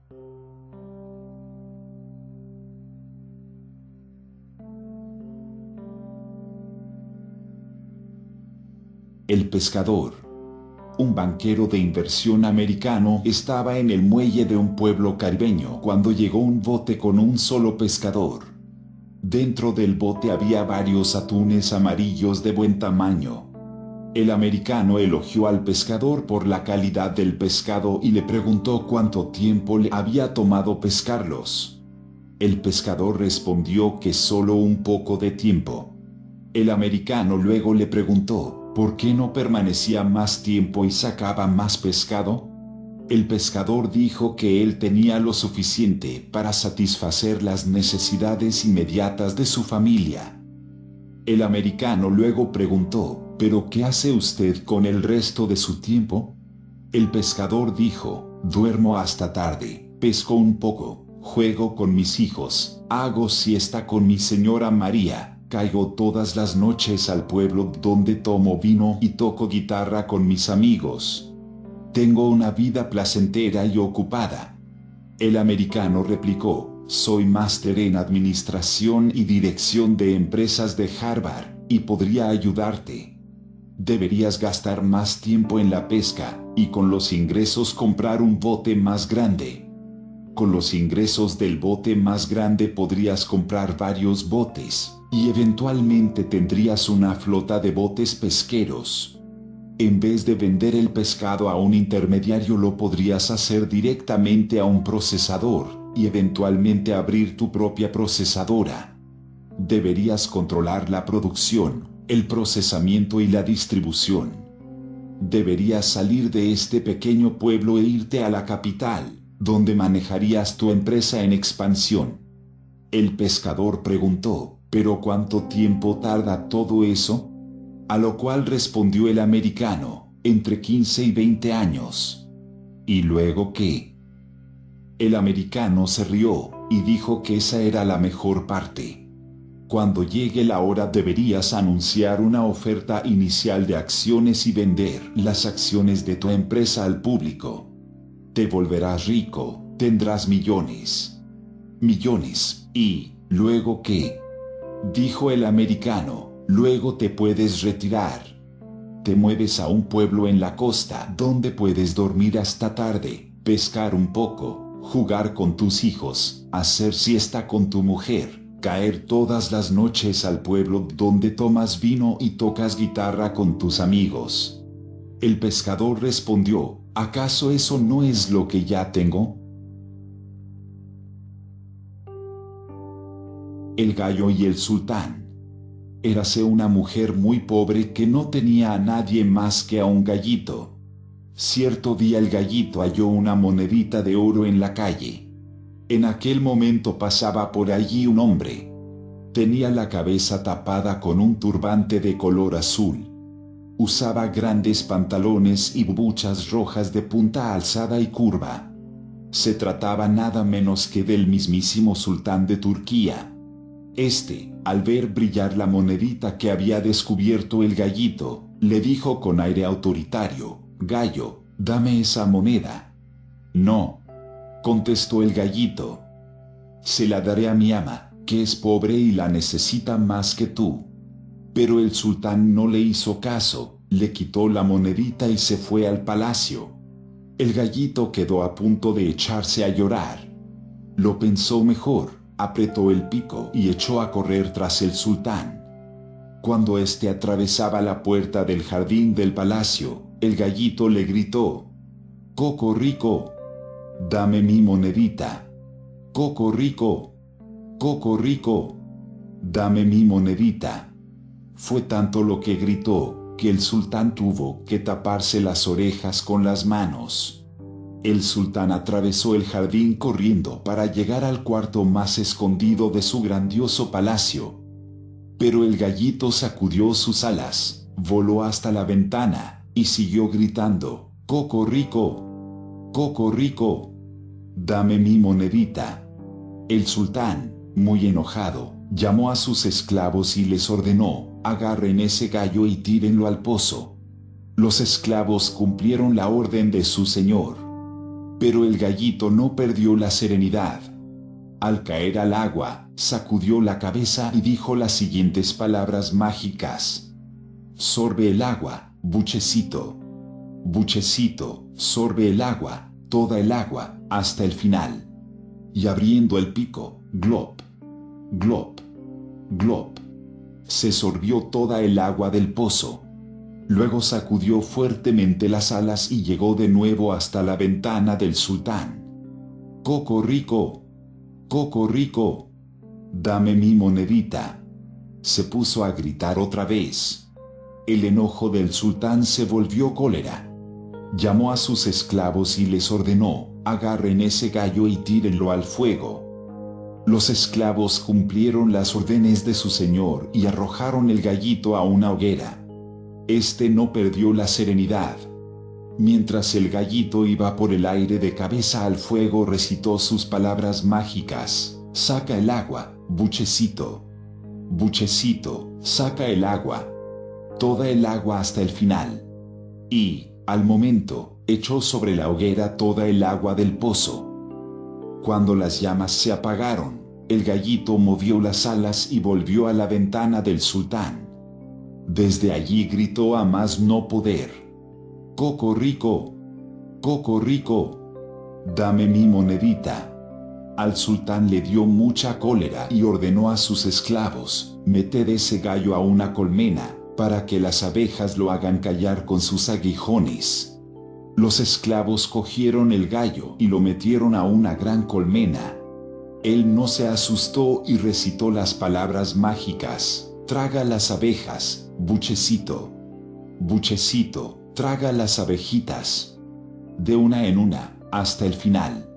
El pescador. Un banquero de inversión americano estaba en el muelle de un pueblo caribeño cuando llegó un bote con un solo pescador. Dentro del bote había varios atunes amarillos de buen tamaño. El americano elogió al pescador por la calidad del pescado y le preguntó cuánto tiempo le había tomado pescarlos. El pescador respondió que solo un poco de tiempo. El americano luego le preguntó por qué no permanecía más tiempo y sacaba más pescado. El pescador dijo que él tenía lo suficiente para satisfacer las necesidades inmediatas de su familia. El americano luego preguntó, ¿pero qué hace usted con el resto de su tiempo? El pescador dijo, duermo hasta tarde, pesco un poco, juego con mis hijos, hago siesta con mi señora María, caigo todas las noches al pueblo donde tomo vino y toco guitarra con mis amigos. Tengo una vida placentera y ocupada. El americano replicó, soy máster en administración y dirección de empresas de Harvard, y podría ayudarte. Deberías gastar más tiempo en la pesca, y con los ingresos comprar un bote más grande. Con los ingresos del bote más grande podrías comprar varios botes, y eventualmente tendrías una flota de botes pesqueros. En vez de vender el pescado a un intermediario, lo podrías hacer directamente a un procesador, y eventualmente abrir tu propia procesadora. Deberías controlar la producción, el procesamiento y la distribución. Deberías salir de este pequeño pueblo e irte a la capital, donde manejarías tu empresa en expansión. El pescador preguntó, ¿pero cuánto tiempo tarda todo eso? A lo cual respondió el americano, entre 15 y 20 años. ¿Y luego qué? El americano se rió, y dijo que esa era la mejor parte. Cuando llegue la hora deberías anunciar una oferta inicial de acciones y vender las acciones de tu empresa al público. Te volverás rico, tendrás millones. Millones, ¿y luego qué? Dijo el americano, luego te puedes retirar. Te mueves a un pueblo en la costa donde puedes dormir hasta tarde, pescar un poco, jugar con tus hijos, hacer siesta con tu mujer, caer todas las noches al pueblo donde tomas vino y tocas guitarra con tus amigos. El pescador respondió, ¿acaso eso no es lo que ya tengo? El gallo y el sultán. Érase una mujer muy pobre que no tenía a nadie más que a un gallito. Cierto día el gallito halló una monedita de oro en la calle. En aquel momento pasaba por allí un hombre. Tenía la cabeza tapada con un turbante de color azul. Usaba grandes pantalones y buchas rojas de punta alzada y curva. Se trataba nada menos que del mismísimo sultán de Turquía. Al ver brillar la monedita que había descubierto el gallito, le dijo con aire autoritario, «Gallo, dame esa moneda». «No», contestó el gallito. «Se la daré a mi ama, que es pobre y la necesita más que tú». Pero el sultán no le hizo caso, le quitó la monedita y se fue al palacio. El gallito quedó a punto de echarse a llorar. Lo pensó mejor, apretó el pico y echó a correr tras el sultán. Cuando éste atravesaba la puerta del jardín del palacio, el gallito le gritó, «Cocorrico, dame mi monedita. Cocorrico, cocorrico, dame mi monedita». Fue tanto lo que gritó, que el sultán tuvo que taparse las orejas con las manos. El sultán atravesó el jardín corriendo para llegar al cuarto más escondido de su grandioso palacio. Pero el gallito sacudió sus alas, voló hasta la ventana, y siguió gritando, «Cocorrico, cocorrico, dame mi monedita». El sultán, muy enojado, llamó a sus esclavos y les ordenó, «Agarren ese gallo y tírenlo al pozo». Los esclavos cumplieron la orden de su señor. Pero el gallito no perdió la serenidad. Al caer al agua, sacudió la cabeza y dijo las siguientes palabras mágicas. Sorbe el agua, buchecito. Buchecito, sorbe el agua, toda el agua, hasta el final. Y abriendo el pico, glop, glop, glop, se sorbió toda el agua del pozo. Luego sacudió fuertemente las alas y llegó de nuevo hasta la ventana del sultán. Cocorrico, cocorrico, dame mi monedita. Se puso a gritar otra vez. El enojo del sultán se volvió cólera. Llamó a sus esclavos y les ordenó, agarren ese gallo y tírenlo al fuego. Los esclavos cumplieron las órdenes de su señor y arrojaron el gallito a una hoguera. Este no perdió la serenidad. Mientras el gallito iba por el aire de cabeza al fuego, recitó sus palabras mágicas. Saca el agua, buchecito. Buchecito, saca el agua. Toda el agua hasta el final. Y, al momento, echó sobre la hoguera toda el agua del pozo. Cuando las llamas se apagaron, el gallito movió las alas y volvió a la ventana del sultán. Desde allí gritó a más no poder. Cocorrico, cocorrico, dame mi monedita. Al sultán le dio mucha cólera y ordenó a sus esclavos, meted ese gallo a una colmena, para que las abejas lo hagan callar con sus aguijones. Los esclavos cogieron el gallo y lo metieron a una gran colmena. Él no se asustó y recitó las palabras mágicas. Traga las abejas, buchecito. Buchecito, traga las abejitas. De una en una, hasta el final.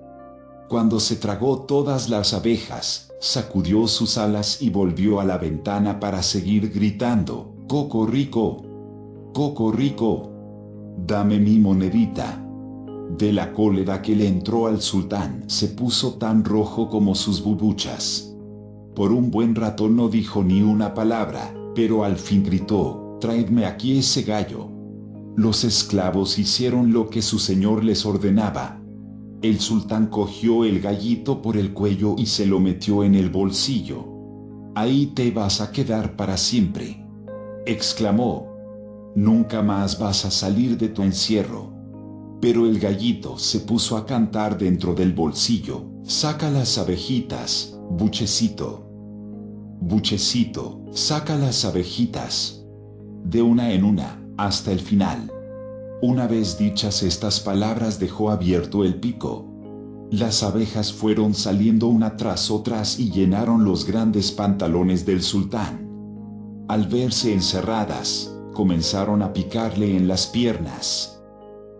Cuando se tragó todas las abejas, sacudió sus alas y volvió a la ventana para seguir gritando. Cocorrico, cocorrico, dame mi monedita. De la cólera que le entró al sultán, se puso tan rojo como sus bubuchas. Por un buen rato no dijo ni una palabra, pero al fin gritó, traedme aquí ese gallo. Los esclavos hicieron lo que su señor les ordenaba. El sultán cogió el gallito por el cuello y se lo metió en el bolsillo. Ahí te vas a quedar para siempre, exclamó. Nunca más vas a salir de tu encierro. Pero el gallito se puso a cantar dentro del bolsillo. Saca las abejitas, buchecito. Buchecito, saca las abejitas. De una en una, hasta el final. Una vez dichas estas palabras dejó abierto el pico. Las abejas fueron saliendo una tras otras y llenaron los grandes pantalones del sultán. Al verse encerradas, comenzaron a picarle en las piernas.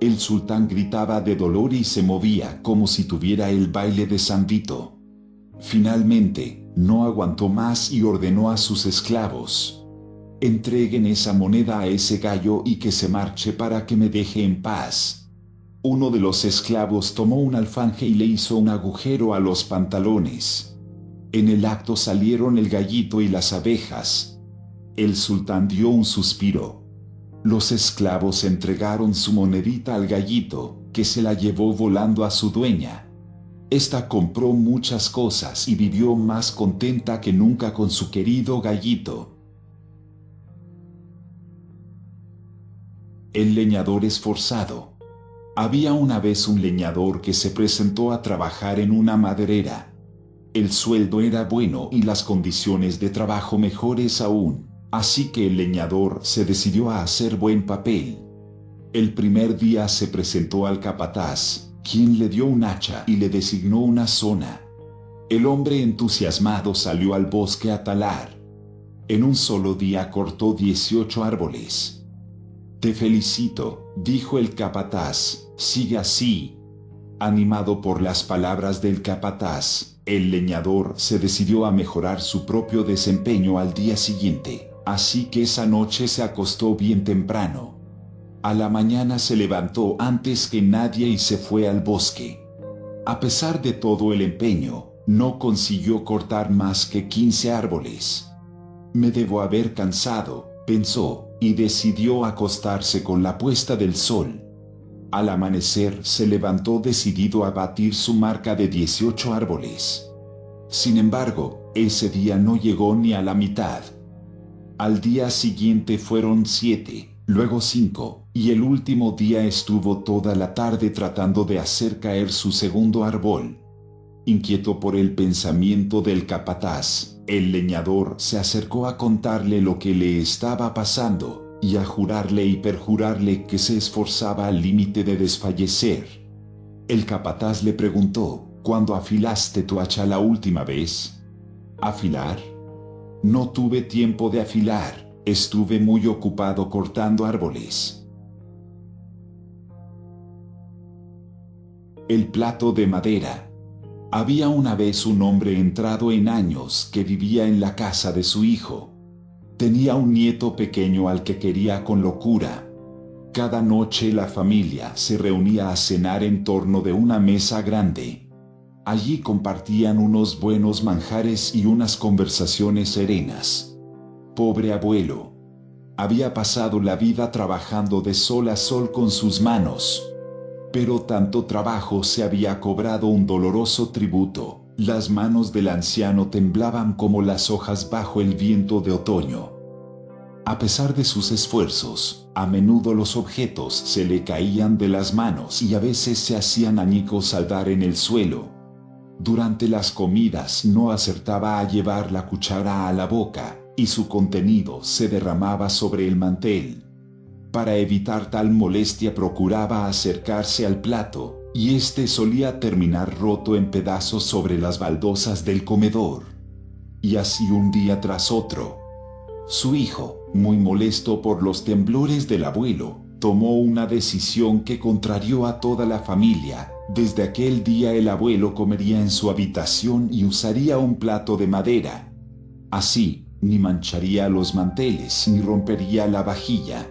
El sultán gritaba de dolor y se movía como si tuviera el baile de San Vito. Finalmente, no aguantó más y ordenó a sus esclavos: entreguen esa moneda a ese gallo y que se marche para que me deje en paz. Uno de los esclavos tomó un alfanje y le hizo un agujero a los pantalones. En el acto salieron el gallito y las abejas. El sultán dio un suspiro. Los esclavos entregaron su monedita al gallito, que se la llevó volando a su dueña. Esta compró muchas cosas y vivió más contenta que nunca con su querido gallito. El leñador esforzado. Había una vez un leñador que se presentó a trabajar en una maderera. El sueldo era bueno y las condiciones de trabajo mejores aún, así que el leñador se decidió a hacer buen papel. El primer día se presentó al capataz, quien le dio un hacha y le designó una zona. El hombre entusiasmado salió al bosque a talar. En un solo día cortó 18 árboles. «Te felicito», dijo el capataz, «sigue así». Animado por las palabras del capataz, el leñador se decidió a mejorar su propio desempeño al día siguiente, así que esa noche se acostó bien temprano. A la mañana se levantó antes que nadie y se fue al bosque. A pesar de todo el empeño, no consiguió cortar más que 15 árboles. «Me debo haber cansado», pensó, y decidió acostarse con la puesta del sol. Al amanecer se levantó decidido a batir su marca de 18 árboles. Sin embargo, ese día no llegó ni a la mitad. Al día siguiente fueron 7, luego 5, y el último día estuvo toda la tarde tratando de hacer caer su segundo árbol. Inquieto por el pensamiento del capataz, el leñador se acercó a contarle lo que le estaba pasando, y a jurarle y perjurarle que se esforzaba al límite de desfallecer. El capataz le preguntó: ¿cuándo afilaste tu hacha la última vez? ¿Afilar? No tuve tiempo de afilar, estuve muy ocupado cortando árboles. El plato de madera. Había una vez un hombre entrado en años que vivía en la casa de su hijo. Tenía un nieto pequeño al que quería con locura. Cada noche la familia se reunía a cenar en torno de una mesa grande. Allí compartían unos buenos manjares y unas conversaciones serenas. Pobre abuelo. Había pasado la vida trabajando de sol a sol con sus manos. Pero tanto trabajo se había cobrado un doloroso tributo. Las manos del anciano temblaban como las hojas bajo el viento de otoño. A pesar de sus esfuerzos, a menudo los objetos se le caían de las manos y a veces se hacían añicos al dar en el suelo. Durante las comidas no acertaba a llevar la cuchara a la boca, y su contenido se derramaba sobre el mantel. Para evitar tal molestia procuraba acercarse al plato, y éste solía terminar roto en pedazos sobre las baldosas del comedor. Y así un día tras otro. Su hijo, muy molesto por los temblores del abuelo, tomó una decisión que contrarió a toda la familia. Desde aquel día el abuelo comería en su habitación y usaría un plato de madera. Así, ni mancharía los manteles ni rompería la vajilla.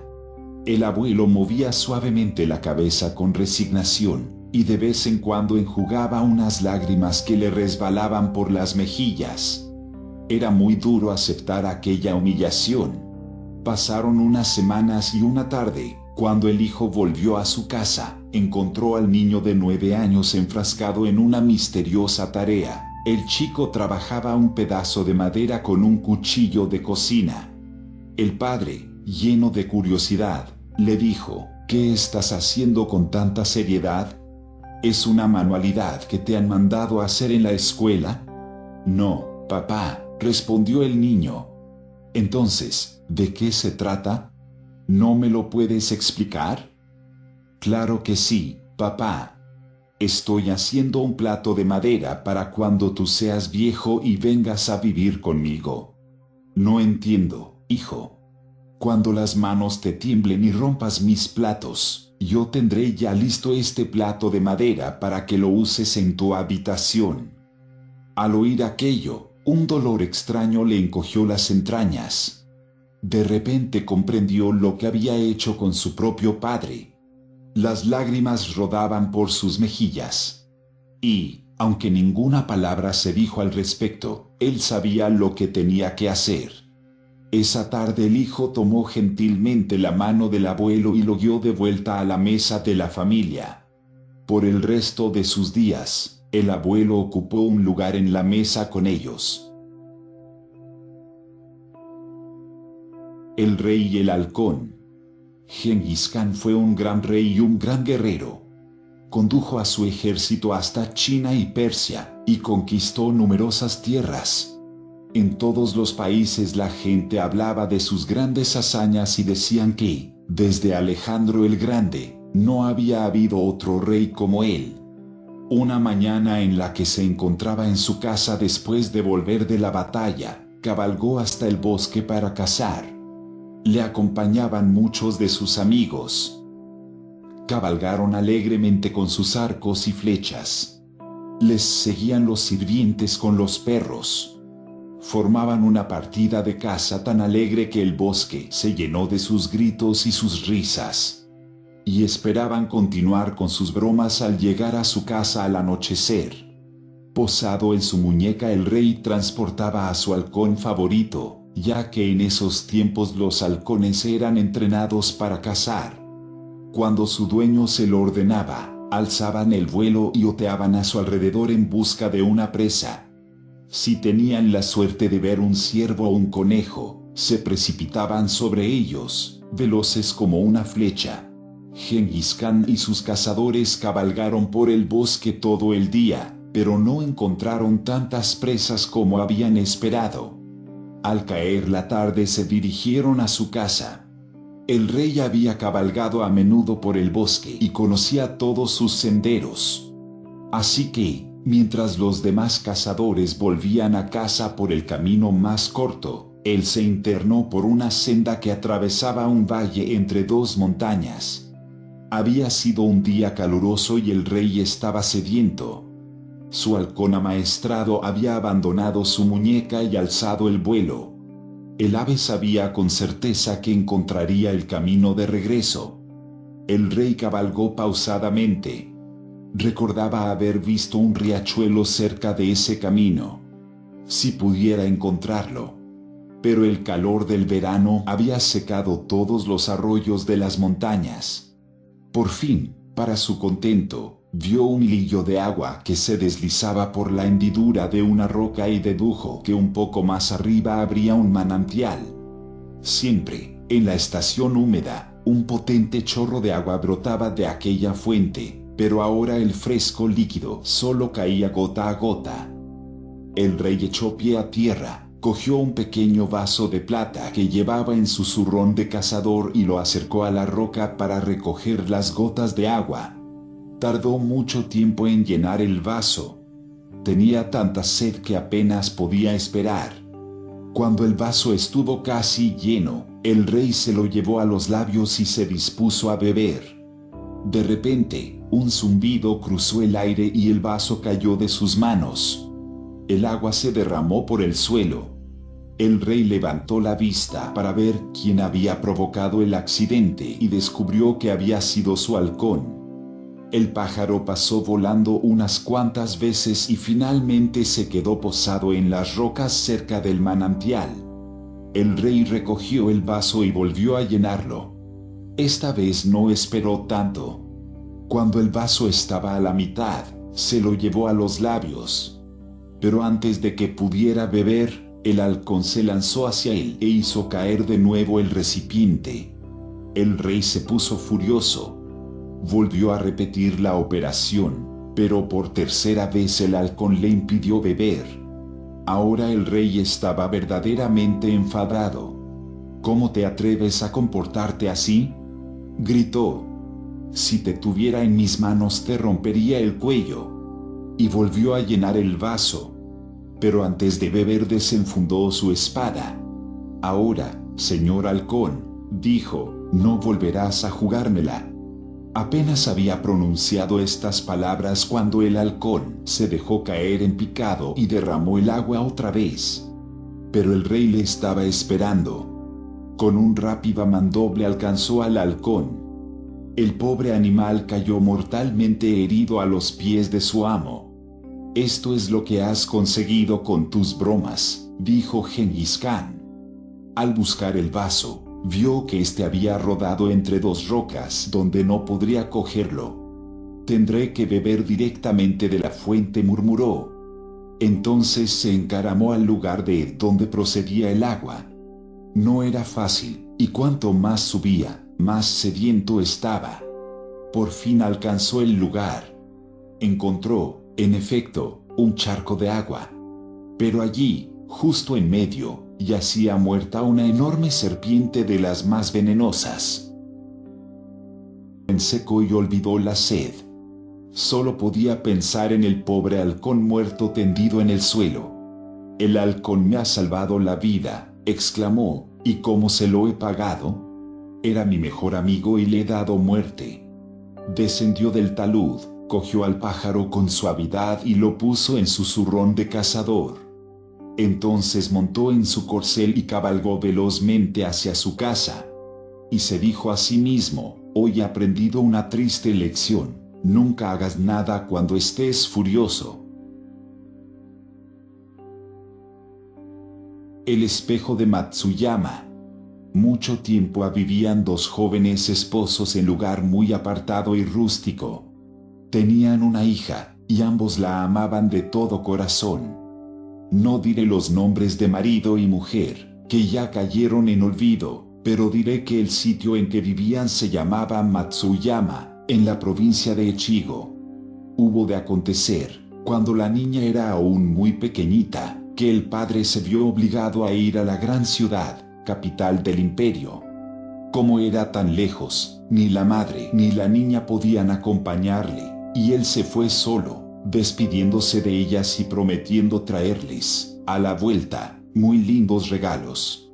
El abuelo movía suavemente la cabeza con resignación, y de vez en cuando enjugaba unas lágrimas que le resbalaban por las mejillas. Era muy duro aceptar aquella humillación. Pasaron unas semanas y una tarde, cuando el hijo volvió a su casa, encontró al niño de 9 años enfrascado en una misteriosa tarea. El chico trabajaba un pedazo de madera con un cuchillo de cocina. El padre, lleno de curiosidad, le dijo: ¿qué estás haciendo con tanta seriedad? ¿Es una manualidad que te han mandado a hacer en la escuela? No, papá, respondió el niño. Entonces, ¿de qué se trata? ¿No me lo puedes explicar? Claro que sí, papá. Estoy haciendo un plato de madera para cuando tú seas viejo y vengas a vivir conmigo. No entiendo, hijo. Cuando las manos te tiemblen y rompas mis platos, yo tendré ya listo este plato de madera para que lo uses en tu habitación. Al oír aquello, un dolor extraño le encogió las entrañas. De repente comprendió lo que había hecho con su propio padre. Las lágrimas rodaban por sus mejillas. Y, aunque ninguna palabra se dijo al respecto, él sabía lo que tenía que hacer. Esa tarde el hijo tomó gentilmente la mano del abuelo y lo guió de vuelta a la mesa de la familia. Por el resto de sus días, el abuelo ocupó un lugar en la mesa con ellos. El rey y el halcón. Gengis Khan fue un gran rey y un gran guerrero. Condujo a su ejército hasta China y Persia, y conquistó numerosas tierras. En todos los países la gente hablaba de sus grandes hazañas y decían que, desde Alejandro el Grande, no había habido otro rey como él. Una mañana en la que se encontraba en su casa después de volver de la batalla, cabalgó hasta el bosque para cazar. Le acompañaban muchos de sus amigos. Cabalgaron alegremente con sus arcos y flechas. Les seguían los sirvientes con los perros. Formaban una partida de caza tan alegre que el bosque se llenó de sus gritos y sus risas. Y esperaban continuar con sus bromas al llegar a su casa al anochecer. Posado en su muñeca, el rey transportaba a su halcón favorito, ya que en esos tiempos los halcones eran entrenados para cazar. Cuando su dueño se lo ordenaba, alzaban el vuelo y oteaban a su alrededor en busca de una presa. Si tenían la suerte de ver un ciervo o un conejo, se precipitaban sobre ellos, veloces como una flecha. Gengis Khan y sus cazadores cabalgaron por el bosque todo el día, pero no encontraron tantas presas como habían esperado. Al caer la tarde se dirigieron a su casa. El rey había cabalgado a menudo por el bosque y conocía todos sus senderos. Así que, mientras los demás cazadores volvían a casa por el camino más corto, él se internó por una senda que atravesaba un valle entre dos montañas. Había sido un día caluroso y el rey estaba sediento. Su halcón amaestrado había abandonado su muñeca y alzado el vuelo. El ave sabía con certeza que encontraría el camino de regreso. El rey cabalgó pausadamente. Recordaba haber visto un riachuelo cerca de ese camino. Si pudiera encontrarlo. Pero el calor del verano había secado todos los arroyos de las montañas. Por fin, para su contento, vio un hilillo de agua que se deslizaba por la hendidura de una roca y dedujo que un poco más arriba habría un manantial. Siempre, en la estación húmeda, un potente chorro de agua brotaba de aquella fuente, pero ahora el fresco líquido solo caía gota a gota. El rey echó pie a tierra, cogió un pequeño vaso de plata que llevaba en su zurrón de cazador y lo acercó a la roca para recoger las gotas de agua. Tardó mucho tiempo en llenar el vaso. Tenía tanta sed que apenas podía esperar. Cuando el vaso estuvo casi lleno, el rey se lo llevó a los labios y se dispuso a beber. De repente, un zumbido cruzó el aire y el vaso cayó de sus manos. El agua se derramó por el suelo. El rey levantó la vista para ver quién había provocado el accidente y descubrió que había sido su halcón. El pájaro pasó volando unas cuantas veces y finalmente se quedó posado en las rocas cerca del manantial. El rey recogió el vaso y volvió a llenarlo. Esta vez no esperó tanto. Cuando el vaso estaba a la mitad, se lo llevó a los labios. Pero antes de que pudiera beber, el halcón se lanzó hacia él e hizo caer de nuevo el recipiente. El rey se puso furioso. Volvió a repetir la operación, pero por tercera vez el halcón le impidió beber. Ahora el rey estaba verdaderamente enfadado. ¿Cómo te atreves a comportarte así?, gritó. Si te tuviera en mis manos te rompería el cuello. Y volvió a llenar el vaso. Pero antes de beber desenfundó su espada. Ahora, señor halcón, dijo, no volverás a jugármela. Apenas había pronunciado estas palabras cuando el halcón se dejó caer en picado y derramó el agua otra vez. Pero el rey le estaba esperando. Con un rápido mandoble alcanzó al halcón. El pobre animal cayó mortalmente herido a los pies de su amo. «Esto es lo que has conseguido con tus bromas», dijo Gengis Khan. Al buscar el vaso, vio que éste había rodado entre dos rocas donde no podría cogerlo. «Tendré que beber directamente de la fuente», murmuró. Entonces se encaramó al lugar de donde procedía el agua. No era fácil, y cuanto más subía, más sediento estaba. Por fin alcanzó el lugar. Encontró, en efecto, un charco de agua. Pero allí, justo en medio, yacía muerta una enorme serpiente de las más venenosas. En seco y olvidó la sed. Solo podía pensar en el pobre halcón muerto tendido en el suelo. «El halcón me ha salvado la vida», exclamó, «¿y cómo se lo he pagado? Era mi mejor amigo y le he dado muerte». Descendió del talud, cogió al pájaro con suavidad y lo puso en su zurrón de cazador. Entonces montó en su corcel y cabalgó velozmente hacia su casa. Y se dijo a sí mismo, «Hoy he aprendido una triste lección, nunca hagas nada cuando estés furioso». El espejo de Matsuyama. Mucho tiempo vivían dos jóvenes esposos en lugar muy apartado y rústico. Tenían una hija, y ambos la amaban de todo corazón. No diré los nombres de marido y mujer, que ya cayeron en olvido, pero diré que el sitio en que vivían se llamaba Matsuyama, en la provincia de Echigo. Hubo de acontecer, cuando la niña era aún muy pequeñita, que el padre se vio obligado a ir a la gran ciudad, capital del imperio. Como era tan lejos, ni la madre ni la niña podían acompañarle, y él se fue solo, despidiéndose de ellas y prometiendo traerles, a la vuelta, muy lindos regalos.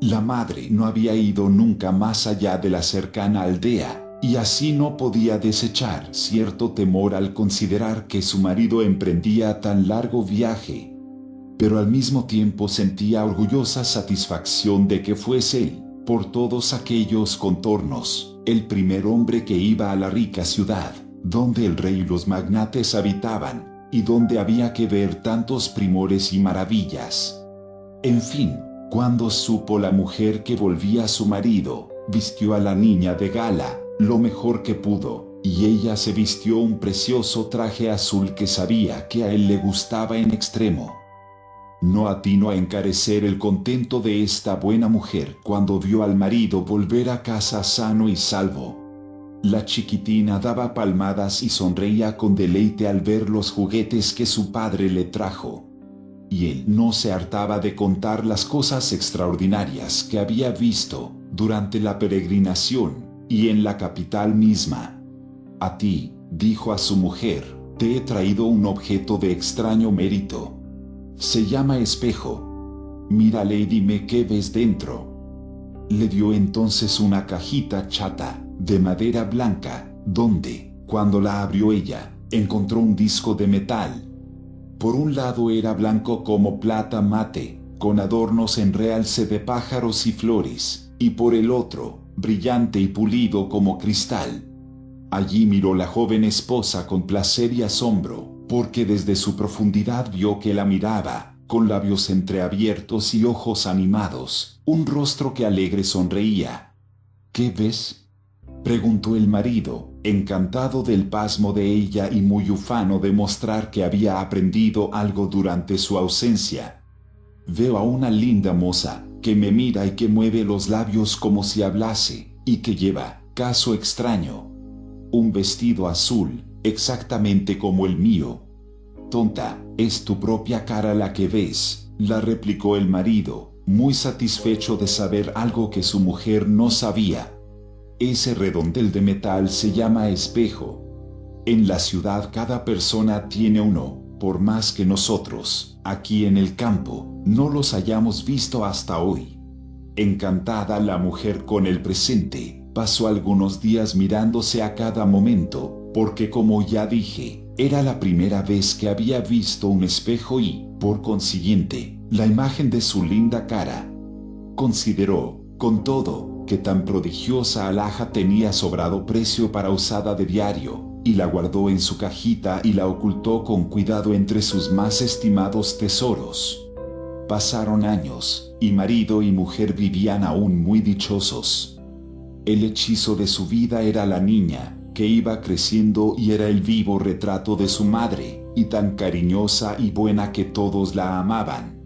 La madre no había ido nunca más allá de la cercana aldea, y así no podía desechar cierto temor al considerar que su marido emprendía tan largo viaje. Pero al mismo tiempo sentía orgullosa satisfacción de que fuese él, por todos aquellos contornos, el primer hombre que iba a la rica ciudad, donde el rey y los magnates habitaban, y donde había que ver tantos primores y maravillas. En fin, cuando supo la mujer que volvía a su marido, vistió a la niña de gala, lo mejor que pudo, y ella se vistió un precioso traje azul que sabía que a él le gustaba en extremo. No atinó a encarecer el contento de esta buena mujer cuando vio al marido volver a casa sano y salvo. La chiquitina daba palmadas y sonreía con deleite al ver los juguetes que su padre le trajo. Y él no se hartaba de contar las cosas extraordinarias que había visto durante la peregrinación y en la capital misma. A ti, dijo a su mujer, te he traído un objeto de extraño mérito. Se llama espejo. Mírale y dime qué ves dentro. Le dio entonces una cajita chata, de madera blanca, donde, cuando la abrió ella, encontró un disco de metal. Por un lado era blanco como plata mate, con adornos en realce de pájaros y flores, y por el otro, brillante y pulido como cristal. Allí miró la joven esposa con placer y asombro, porque desde su profundidad vio que la miraba, con labios entreabiertos y ojos animados, un rostro que alegre sonreía. ¿Qué ves?, preguntó el marido, encantado del pasmo de ella y muy ufano de mostrar que había aprendido algo durante su ausencia. Veo a una linda moza, que me mira y que mueve los labios como si hablase, y que lleva, caso extraño, un vestido azul, exactamente como el mío. Tonta, es tu propia cara la que ves, la replicó el marido, muy satisfecho de saber algo que su mujer no sabía. Ese redondel de metal se llama espejo. En la ciudad cada persona tiene uno, por más que nosotros, aquí en el campo, no los hayamos visto hasta hoy. Encantada la mujer con el presente, pasó algunos días mirándose a cada momento, porque como ya dije, era la primera vez que había visto un espejo y, por consiguiente, la imagen de su linda cara. Consideró, con todo, que tan prodigiosa alhaja tenía sobrado precio para usada de diario, y la guardó en su cajita y la ocultó con cuidado entre sus más estimados tesoros. Pasaron años, y marido y mujer vivían aún muy dichosos. El hechizo de su vida era la niña, que iba creciendo y era el vivo retrato de su madre, y tan cariñosa y buena que todos la amaban.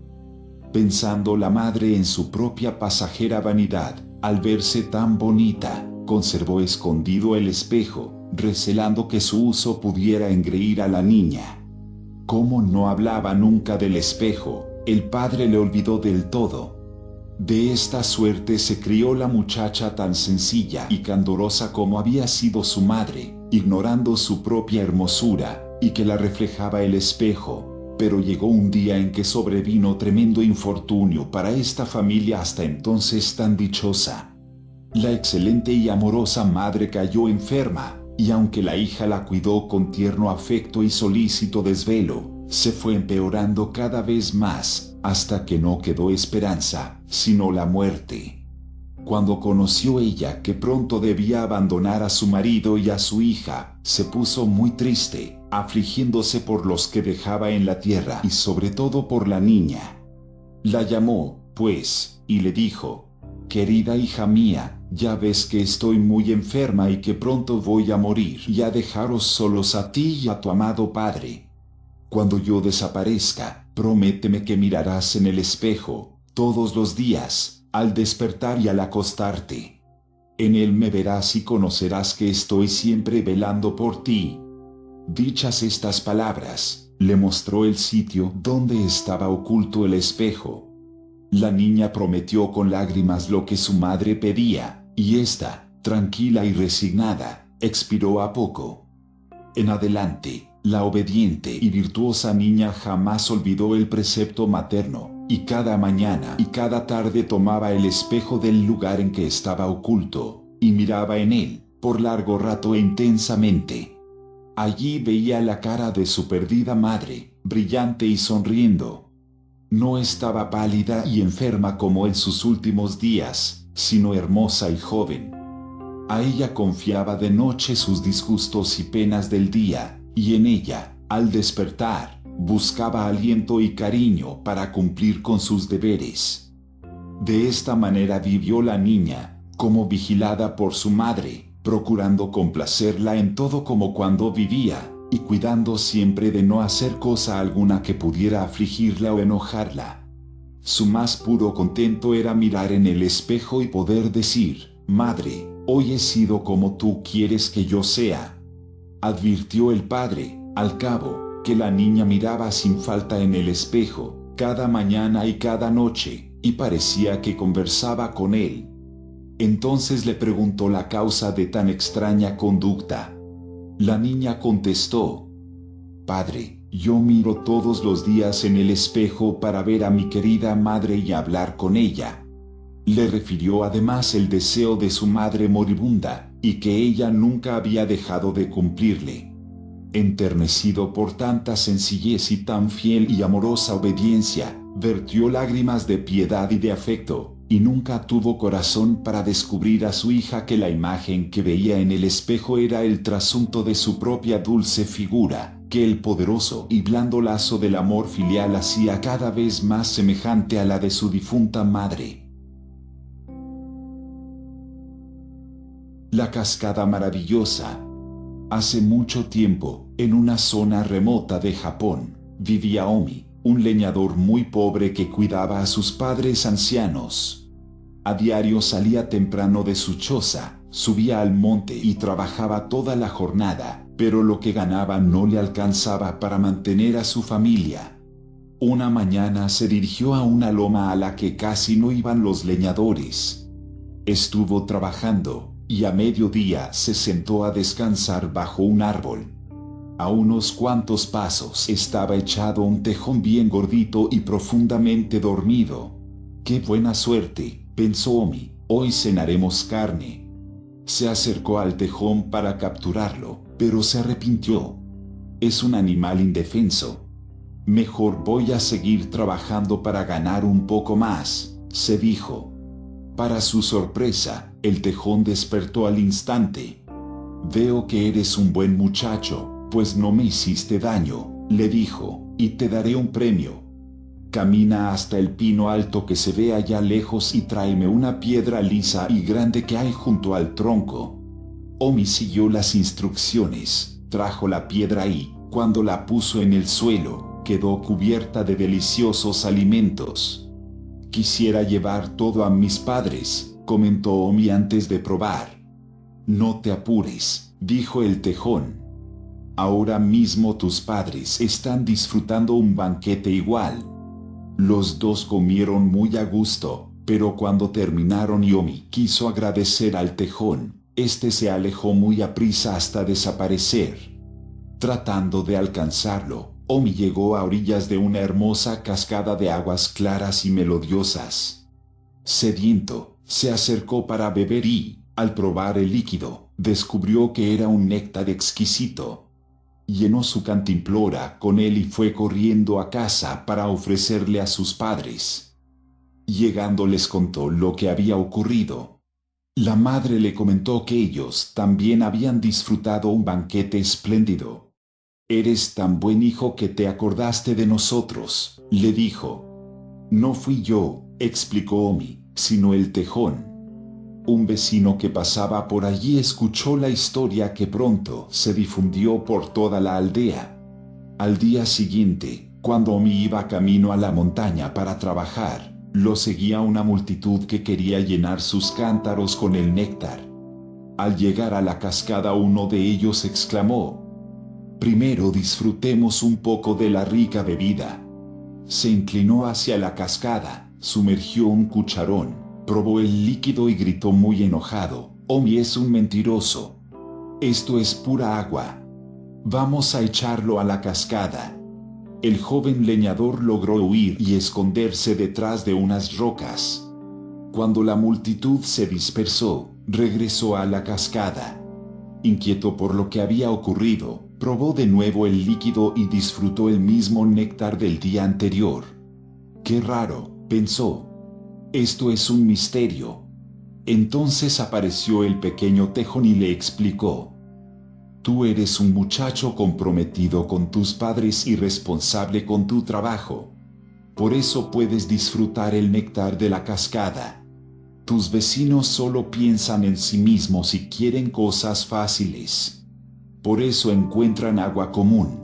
Pensando la madre en su propia pasajera vanidad, al verse tan bonita, conservó escondido el espejo, recelando que su uso pudiera engreír a la niña. Como no hablaba nunca del espejo, el padre le olvidó del todo. De esta suerte se crió la muchacha tan sencilla y candorosa como había sido su madre, ignorando su propia hermosura, y que la reflejaba el espejo. Pero llegó un día en que sobrevino tremendo infortunio para esta familia hasta entonces tan dichosa. La excelente y amorosa madre cayó enferma, y aunque la hija la cuidó con tierno afecto y solícito desvelo, se fue empeorando cada vez más, hasta que no quedó esperanza, sino la muerte. Cuando conoció ella que pronto debía abandonar a su marido y a su hija, se puso muy triste, afligiéndose por los que dejaba en la tierra y sobre todo por la niña. La llamó, pues, y le dijo: querida hija mía, ya ves que estoy muy enferma y que pronto voy a morir y a dejaros solos a ti y a tu amado padre. Cuando yo desaparezca, prométeme que mirarás en el espejo, todos los días, al despertar y al acostarte. En él me verás y conocerás que estoy siempre velando por ti. Dichas estas palabras, le mostró el sitio donde estaba oculto el espejo. La niña prometió con lágrimas lo que su madre pedía, y ésta, tranquila y resignada, expiró a poco. En adelante, la obediente y virtuosa niña jamás olvidó el precepto materno, y cada mañana y cada tarde tomaba el espejo del lugar en que estaba oculto, y miraba en él, por largo rato e intensamente. Allí veía la cara de su perdida madre, brillante y sonriendo. No estaba pálida y enferma como en sus últimos días, sino hermosa y joven. A ella confiaba de noche sus disgustos y penas del día, y en ella, al despertar, buscaba aliento y cariño para cumplir con sus deberes. De esta manera vivió la niña, como vigilada por su madre, procurando complacerla en todo como cuando vivía, y cuidando siempre de no hacer cosa alguna que pudiera afligirla o enojarla. Su más puro contento era mirar en el espejo y poder decir: «Madre, hoy he sido como tú quieres que yo sea». Advirtió el padre, al cabo, que la niña miraba sin falta en el espejo, cada mañana y cada noche, y parecía que conversaba con él. Entonces le preguntó la causa de tan extraña conducta. La niña contestó: «Padre, yo miro todos los días en el espejo para ver a mi querida madre y hablar con ella». Le refirió además el deseo de su madre moribunda, y que ella nunca había dejado de cumplirle. Enternecido por tanta sencillez y tan fiel y amorosa obediencia, vertió lágrimas de piedad y de afecto, y nunca tuvo corazón para descubrir a su hija que la imagen que veía en el espejo era el trasunto de su propia dulce figura, que el poderoso y blando lazo del amor filial hacía cada vez más semejante a la de su difunta madre. La cascada maravillosa. Hace mucho tiempo, en una zona remota de Japón, vivía Omi, un leñador muy pobre que cuidaba a sus padres ancianos. A diario salía temprano de su choza, subía al monte y trabajaba toda la jornada, pero lo que ganaba no le alcanzaba para mantener a su familia. Una mañana se dirigió a una loma a la que casi no iban los leñadores. Estuvo trabajando, y a mediodía se sentó a descansar bajo un árbol. A unos cuantos pasos estaba echado un tejón bien gordito y profundamente dormido. «Qué buena suerte», pensó Omi, «hoy cenaremos carne». Se acercó al tejón para capturarlo, pero se arrepintió. «Es un animal indefenso. Mejor voy a seguir trabajando para ganar un poco más», se dijo. Para su sorpresa, el tejón despertó al instante. «Veo que eres un buen muchacho, pues no me hiciste daño», le dijo, «y te daré un premio. Camina hasta el pino alto que se ve allá lejos y tráeme una piedra lisa y grande que hay junto al tronco». Omi siguió las instrucciones, trajo la piedra y, cuando la puso en el suelo, quedó cubierta de deliciosos alimentos. «Quisiera llevar todo a mis padres», comentó Omi antes de probar. «No te apures», dijo el tejón. «Ahora mismo tus padres están disfrutando un banquete igual». Los dos comieron muy a gusto, pero cuando terminaron y Omi quiso agradecer al tejón, este se alejó muy aprisa hasta desaparecer. Tratando de alcanzarlo, Omi llegó a orillas de una hermosa cascada de aguas claras y melodiosas. Sediento, se acercó para beber y, al probar el líquido, descubrió que era un néctar exquisito. Llenó su cantimplora con él y fue corriendo a casa para ofrecerle a sus padres. Llegando les contó lo que había ocurrido. La madre le comentó que ellos también habían disfrutado un banquete espléndido. «Eres tan buen hijo que te acordaste de nosotros», le dijo. «No fui yo», explicó Omi, sino el tejón. Un vecino que pasaba por allí escuchó la historia que pronto se difundió por toda la aldea. Al día siguiente, cuando Omi iba camino a la montaña para trabajar, lo seguía una multitud que quería llenar sus cántaros con el néctar. Al llegar a la cascada, uno de ellos exclamó: «Primero disfrutemos un poco de la rica bebida». Se inclinó hacia la cascada, sumergió un cucharón, probó el líquido y gritó muy enojado: «Omi es un mentiroso. Esto es pura agua. Vamos a echarlo a la cascada». El joven leñador logró huir y esconderse detrás de unas rocas. Cuando la multitud se dispersó, regresó a la cascada. Inquieto por lo que había ocurrido, probó de nuevo el líquido y disfrutó el mismo néctar del día anterior. «Qué raro», pensó. «Esto es un misterio». Entonces apareció el pequeño tejón y le explicó: «Tú eres un muchacho comprometido con tus padres y responsable con tu trabajo. Por eso puedes disfrutar el néctar de la cascada. Tus vecinos solo piensan en sí mismos y quieren cosas fáciles. Por eso encuentran agua común».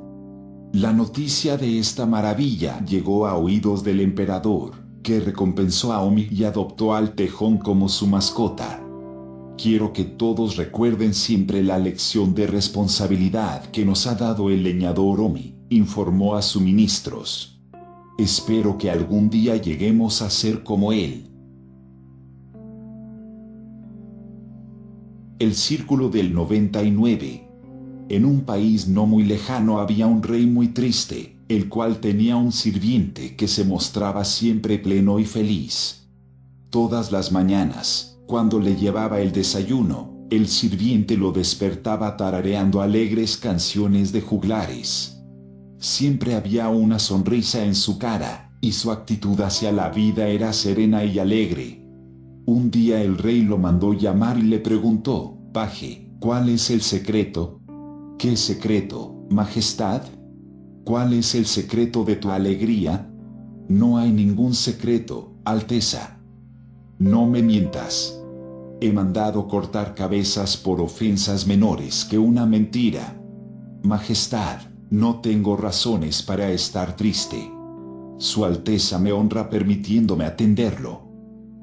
La noticia de esta maravilla llegó a oídos del emperador, que recompensó a Omi y adoptó al tejón como su mascota. Quiero que todos recuerden siempre la lección de responsabilidad que nos ha dado el leñador Omi, informó a sus ministros. Espero que algún día lleguemos a ser como él. El círculo del 99. En un país no muy lejano había un rey muy triste, el cual tenía un sirviente que se mostraba siempre pleno y feliz. Todas las mañanas, cuando le llevaba el desayuno, el sirviente lo despertaba tarareando alegres canciones de juglares. Siempre había una sonrisa en su cara, y su actitud hacia la vida era serena y alegre. Un día el rey lo mandó llamar y le preguntó: «Paje, ¿cuál es el secreto?». «¿Qué secreto, Majestad? ¿Cuál es el secreto de tu alegría?». «No hay ningún secreto, Alteza». «No me mientas. He mandado cortar cabezas por ofensas menores que una mentira». «Majestad, no tengo razones para estar triste. Su Alteza me honra permitiéndome atenderlo.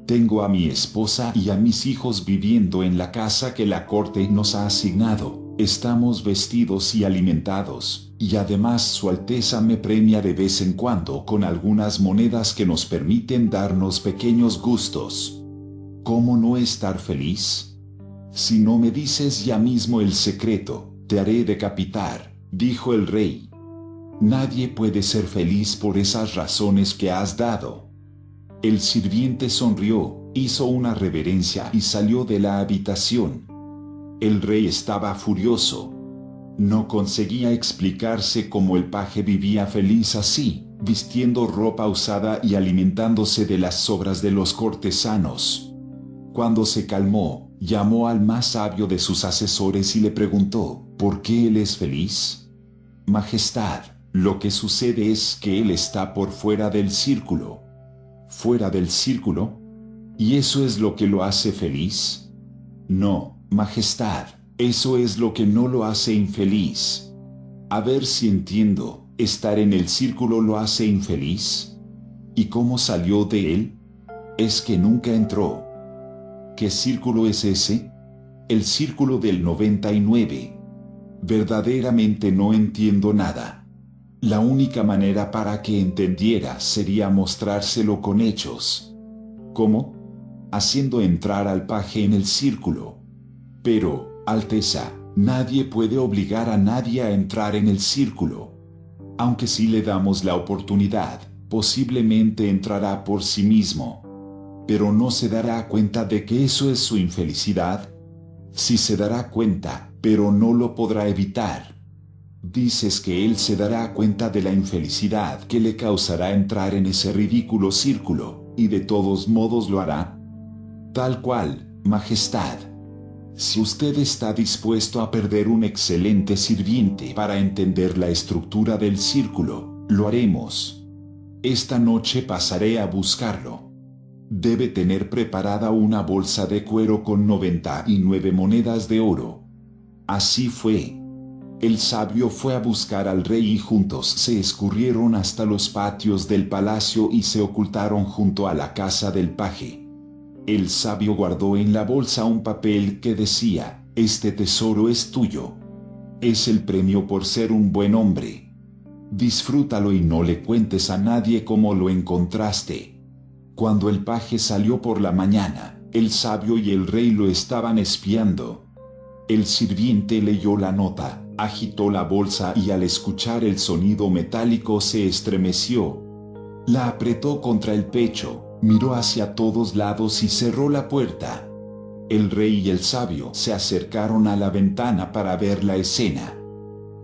Tengo a mi esposa y a mis hijos viviendo en la casa que la corte nos ha asignado. Estamos vestidos y alimentados, y además Su Alteza me premia de vez en cuando con algunas monedas que nos permiten darnos pequeños gustos. ¿Cómo no estar feliz? Si no me dices ya mismo el secreto, te haré decapitar», dijo el rey. «Nadie puede ser feliz por esas razones que has dado». El sirviente sonrió, hizo una reverencia y salió de la habitación. El rey estaba furioso. No conseguía explicarse cómo el paje vivía feliz así, vistiendo ropa usada y alimentándose de las sobras de los cortesanos. Cuando se calmó, llamó al más sabio de sus asesores y le preguntó: «¿Por qué él es feliz?». «Majestad, lo que sucede es que él está por fuera del círculo». «¿Fuera del círculo? ¿Y eso es lo que lo hace feliz?». «No, Majestad, eso es lo que no lo hace infeliz». «A ver si entiendo, ¿estar en el círculo lo hace infeliz? ¿Y cómo salió de él?». «Es que nunca entró». «¿Qué círculo es ese?». «El círculo del 99. Verdaderamente no entiendo nada. La única manera para que entendiera sería mostrárselo con hechos». «¿Cómo?». «Haciendo entrar al paje en el círculo». «Pero, Alteza, nadie puede obligar a nadie a entrar en el círculo. Aunque si le damos la oportunidad, posiblemente entrará por sí mismo. Pero no se dará cuenta de que eso es su infelicidad». «Sí se dará cuenta, pero no lo podrá evitar». «Dices que él se dará cuenta de la infelicidad que le causará entrar en ese ridículo círculo, y de todos modos lo hará». «Tal cual, Majestad. Si usted está dispuesto a perder un excelente sirviente para entender la estructura del círculo, lo haremos. Esta noche pasaré a buscarlo». Debe tener preparada una bolsa de cuero con 99 monedas de oro. Así fue. El sabio fue a buscar al rey y juntos se escurrieron hasta los patios del palacio y se ocultaron junto a la casa del paje. El sabio guardó en la bolsa un papel que decía: «Este tesoro es tuyo. Es el premio por ser un buen hombre. Disfrútalo y no le cuentes a nadie cómo lo encontraste». Cuando el paje salió por la mañana, el sabio y el rey lo estaban espiando. El sirviente leyó la nota, agitó la bolsa y al escuchar el sonido metálico se estremeció. La apretó contra el pecho, miró hacia todos lados y cerró la puerta. El rey y el sabio se acercaron a la ventana para ver la escena.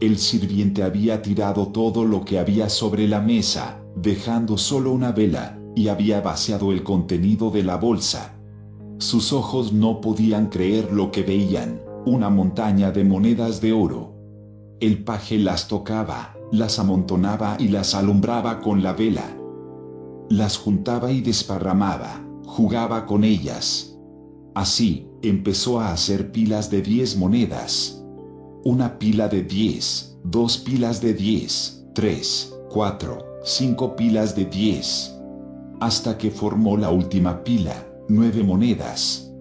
El sirviente había tirado todo lo que había sobre la mesa, dejando solo una vela, y había vaciado el contenido de la bolsa. Sus ojos no podían creer lo que veían: una montaña de monedas de oro. El paje las tocaba, las amontonaba y las alumbraba con la vela. Las juntaba y desparramaba, jugaba con ellas. Así, empezó a hacer pilas de 10 monedas. Una pila de 10, 2 pilas de 10, 3, 4, 5 pilas de 10. Hasta que formó la última pila, 9 monedas.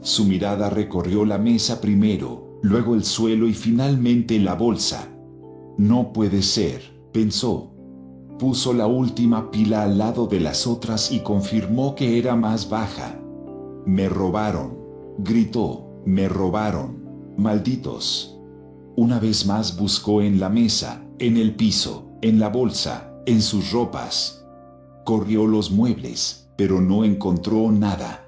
Su mirada recorrió la mesa primero, luego el suelo y finalmente la bolsa. «No puede ser», pensó. Puso la última pila al lado de las otras y confirmó que era más baja. «Me robaron», gritó, «me robaron, malditos». Una vez más buscó en la mesa, en el piso, en la bolsa, en sus ropas. Corrió los muebles, pero no encontró nada.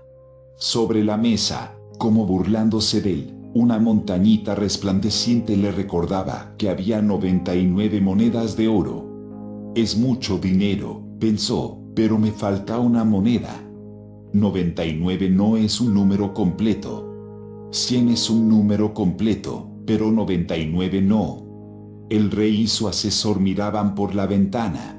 Sobre la mesa, como burlándose de él, una montañita resplandeciente le recordaba que había 99 monedas de oro. «Es mucho dinero», pensó, «pero me falta una moneda». 99 no es un número completo. 100 es un número completo, pero 99 no. El rey y su asesor miraban por la ventana.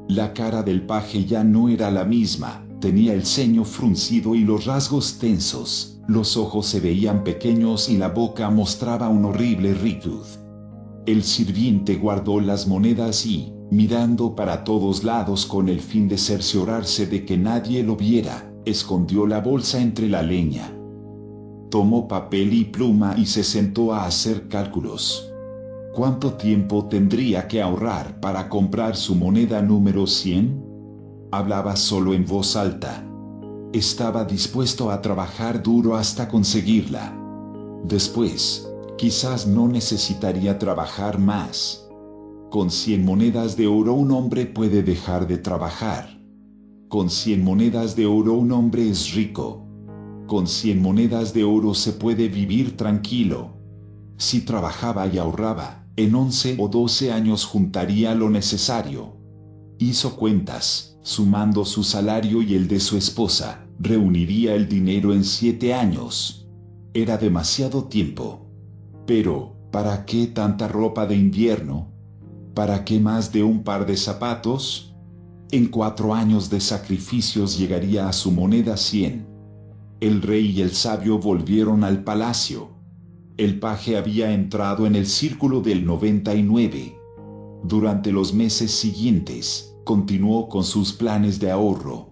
La cara del paje ya no era la misma, tenía el ceño fruncido y los rasgos tensos, los ojos se veían pequeños y la boca mostraba una horrible ritud. El sirviente guardó las monedas y, mirando para todos lados con el fin de cerciorarse de que nadie lo viera, escondió la bolsa entre la leña. Tomó papel y pluma y se sentó a hacer cálculos. ¿Cuánto tiempo tendría que ahorrar para comprar su moneda número 100? Hablaba solo en voz alta. Estaba dispuesto a trabajar duro hasta conseguirla. Después, quizás no necesitaría trabajar más. Con 100 monedas de oro un hombre puede dejar de trabajar. Con 100 monedas de oro un hombre es rico. Con 100 monedas de oro se puede vivir tranquilo. Si trabajaba y ahorraba, en 11 o 12 años juntaría lo necesario. Hizo cuentas, sumando su salario y el de su esposa, reuniría el dinero en 7 años. Era demasiado tiempo. Pero, ¿para qué tanta ropa de invierno? ¿Para qué más de un par de zapatos? En 4 años de sacrificios llegaría a su moneda 100. El rey y el sabio volvieron al palacio. El paje había entrado en el círculo del 99. Durante los meses siguientes, continuó con sus planes de ahorro.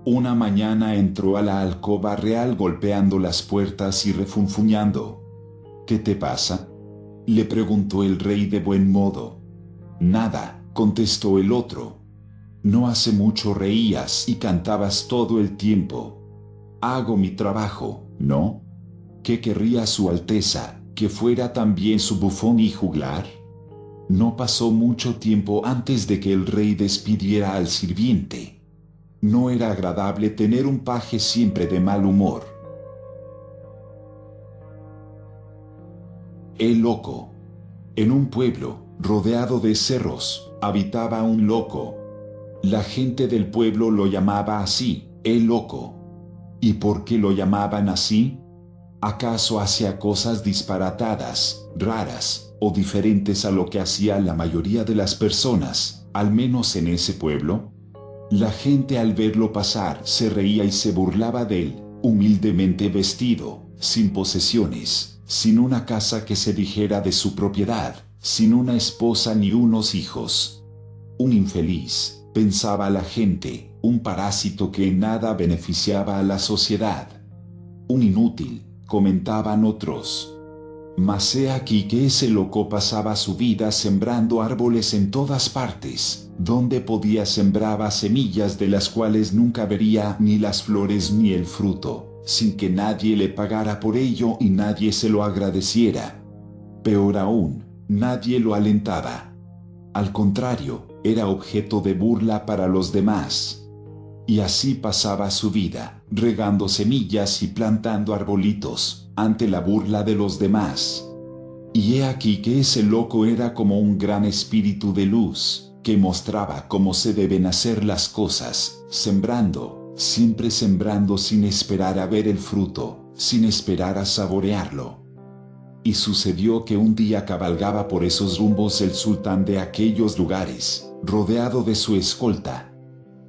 Una mañana entró a la alcoba real golpeando las puertas y refunfuñando. «¿Qué te pasa?», le preguntó el rey de buen modo. «Nada», contestó el otro. «No hace mucho reías y cantabas todo el tiempo». «Hago mi trabajo, ¿no? ¿Qué querría su Alteza, que fuera también su bufón y juglar?». No pasó mucho tiempo antes de que el rey despidiera al sirviente. No era agradable tener un paje siempre de mal humor. El loco. En un pueblo, rodeado de cerros, habitaba un loco. La gente del pueblo lo llamaba así, el loco. ¿Y por qué lo llamaban así? ¿Acaso hacía cosas disparatadas, raras o diferentes a lo que hacía la mayoría de las personas, al menos en ese pueblo? La gente al verlo pasar se reía y se burlaba de él, humildemente vestido, sin posesiones, sin una casa que se dijera de su propiedad, sin una esposa ni unos hijos. Un infeliz, pensaba la gente, un parásito que en nada beneficiaba a la sociedad. Un inútil, comentaban otros. Mas he aquí que ese loco pasaba su vida sembrando árboles en todas partes, donde podía sembraba semillas de las cuales nunca vería ni las flores ni el fruto, sin que nadie le pagara por ello y nadie se lo agradeciera. Peor aún, nadie lo alentaba. Al contrario, era objeto de burla para los demás. Y así pasaba su vida, regando semillas y plantando arbolitos, ante la burla de los demás. Y he aquí que ese loco era como un gran espíritu de luz, que mostraba cómo se deben hacer las cosas, sembrando, siempre sembrando sin esperar a ver el fruto, sin esperar a saborearlo. Y sucedió que un día cabalgaba por esos rumbos el sultán de aquellos lugares, rodeado de su escolta.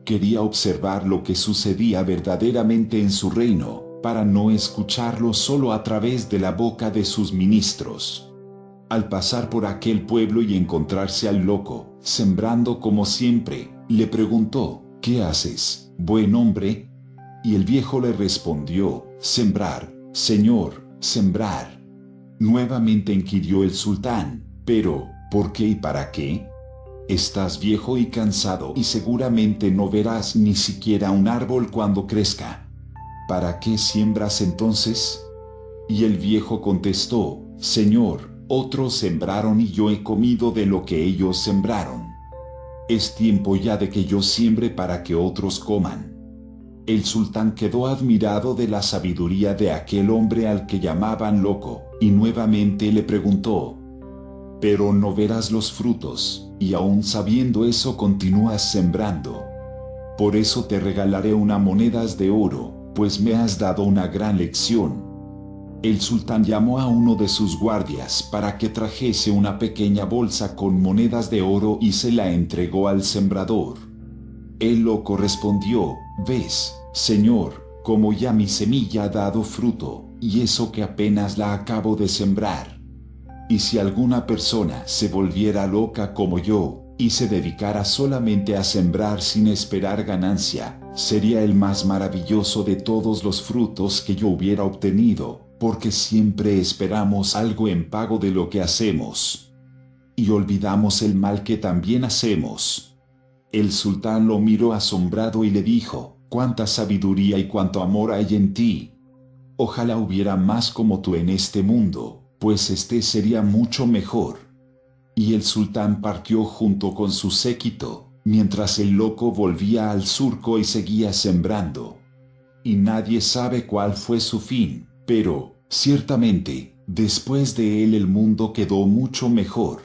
Quería observar lo que sucedía verdaderamente en su reino, para no escucharlo solo a través de la boca de sus ministros. Al pasar por aquel pueblo y encontrarse al loco, sembrando como siempre, le preguntó, ¿qué haces, buen hombre? Y el viejo le respondió, sembrar, señor, sembrar. Nuevamente inquirió el sultán, pero, ¿por qué y para qué? Estás viejo y cansado y seguramente no verás ni siquiera un árbol cuando crezca. ¿Para qué siembras entonces? Y el viejo contestó, Señor, otros sembraron y yo he comido de lo que ellos sembraron. Es tiempo ya de que yo siembre para que otros coman. El sultán quedó admirado de la sabiduría de aquel hombre al que llamaban loco, y nuevamente le preguntó, pero no verás los frutos, y aún sabiendo eso continúas sembrando. Por eso te regalaré unas monedas de oro, pues me has dado una gran lección. El sultán llamó a uno de sus guardias para que trajese una pequeña bolsa con monedas de oro y se la entregó al sembrador. El loco respondió, «Ves, señor, como ya mi semilla ha dado fruto, y eso que apenas la acabo de sembrar. Y si alguna persona se volviera loca como yo, y se dedicara solamente a sembrar sin esperar ganancia, sería el más maravilloso de todos los frutos que yo hubiera obtenido, porque siempre esperamos algo en pago de lo que hacemos. Y olvidamos el mal que también hacemos». El sultán lo miró asombrado y le dijo, «Cuánta sabiduría y cuánto amor hay en ti. Ojalá hubiera más como tú en este mundo, pues este sería mucho mejor». Y el sultán partió junto con su séquito, mientras el loco volvía al surco y seguía sembrando. Y nadie sabe cuál fue su fin, pero, ciertamente, después de él el mundo quedó mucho mejor.